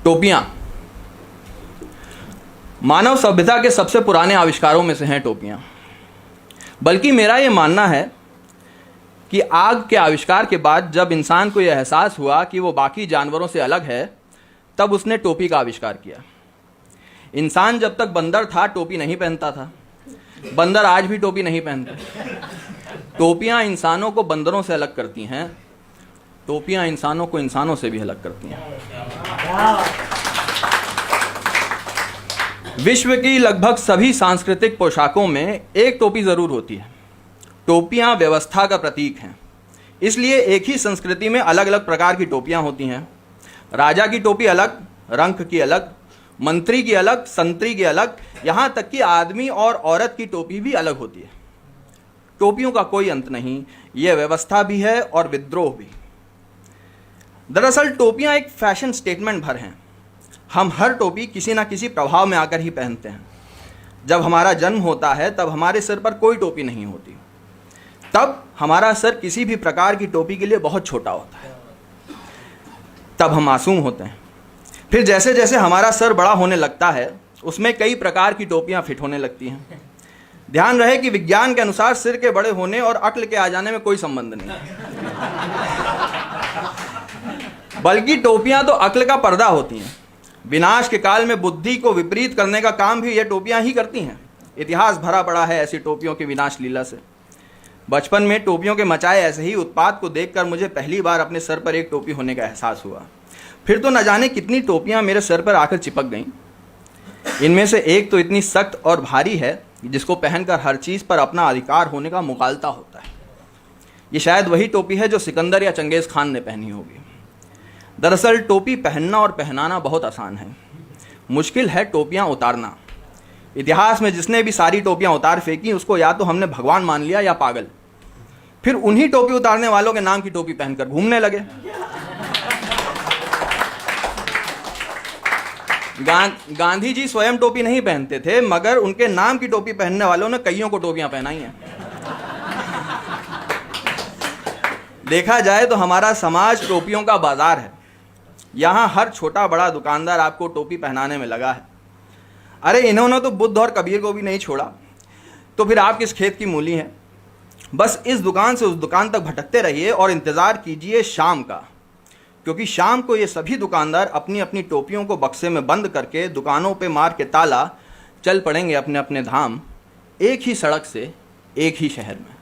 टोपियां मानव सभ्यता के सबसे पुराने आविष्कारों में से हैं टोपियां। बल्कि मेरा ये मानना है कि आग के आविष्कार के बाद जब इंसान को यह एहसास हुआ कि वो बाकी जानवरों से अलग है, तब उसने टोपी का आविष्कार किया। इंसान जब तक बंदर था टोपी नहीं पहनता था, बंदर आज भी टोपी नहीं पहनते। टोपियां इंसानों को बंदरों से अलग करती हैं, टोपियां इंसानों को इंसानों से भी अलग करती हैं। विश्व की लगभग सभी सांस्कृतिक पोशाकों में एक टोपी जरूर होती है। टोपियां व्यवस्था का प्रतीक हैं, इसलिए एक ही संस्कृति में अलग अलग प्रकार की टोपियां होती हैं। राजा की टोपी अलग, रंक की अलग, मंत्री की अलग, संतरी की अलग, यहाँ तक कि आदमी और औरत की टोपी भी अलग होती है। टोपियों का कोई अंत नहीं, यह व्यवस्था भी है और विद्रोह भी। दरअसल टोपियां एक फैशन स्टेटमेंट भर हैं। हम हर टोपी किसी न किसी प्रभाव में आकर ही पहनते हैं। जब हमारा जन्म होता है तब हमारे सिर पर कोई टोपी नहीं होती, तब हमारा सर किसी भी प्रकार की टोपी के लिए बहुत छोटा होता है, तब हम मासूम होते हैं। फिर जैसे जैसे हमारा सर बड़ा होने लगता है उसमें कई प्रकार की टोपियां फिट होने लगती हैं। ध्यान रहे कि विज्ञान के अनुसार सिर के बड़े होने और अक्ल के आ जाने में कोई संबंध नहीं है, बल्कि टोपियां तो अक्ल का पर्दा होती हैं। विनाश के काल में बुद्धि को विपरीत करने का काम भी ये टोपियां ही करती हैं। इतिहास भरा पड़ा है ऐसी टोपियों की विनाश लीला से। बचपन में टोपियों के मचाए ऐसे ही उत्पात को देखकर मुझे पहली बार अपने सर पर एक टोपी होने का एहसास हुआ। फिर तो न जाने कितनी टोपियां मेरे सर पर आकर चिपक गईं। इनमें से एक तो इतनी सख्त और भारी है जिसको पहनकर हर चीज़ पर अपना अधिकार होने का मुकालता होता है। ये शायद वही टोपी है जो सिकंदर या चंगेज़ खान ने पहनी होगी। दरअसल टोपी पहनना और पहनाना बहुत आसान है, मुश्किल है टोपियां उतारना। इतिहास में जिसने भी सारी टोपियां उतार फेंकी उसको या तो हमने भगवान मान लिया या पागल। फिर उन्हीं टोपी उतारने वालों के नाम की टोपी पहनकर घूमने लगे। गांधी जी स्वयं टोपी नहीं पहनते थे, मगर उनके नाम की टोपी पहनने वालों ने कईयों को टोपियां पहनाई हैं। देखा जाए तो हमारा समाज टोपियों का बाजार है। यहाँ हर छोटा बड़ा दुकानदार आपको टोपी पहनाने में लगा है। अरे इन्होंने तो बुद्ध और कबीर को भी नहीं छोड़ा, तो फिर आप किस खेत की मूली हैं। बस इस दुकान से उस दुकान तक भटकते रहिए और इंतज़ार कीजिए शाम का, क्योंकि शाम को ये सभी दुकानदार अपनी अपनी टोपियों को बक्से में बंद करके दुकानों पे मार के ताला चल पड़ेंगे अपने अपने धाम, एक ही सड़क से एक ही शहर में।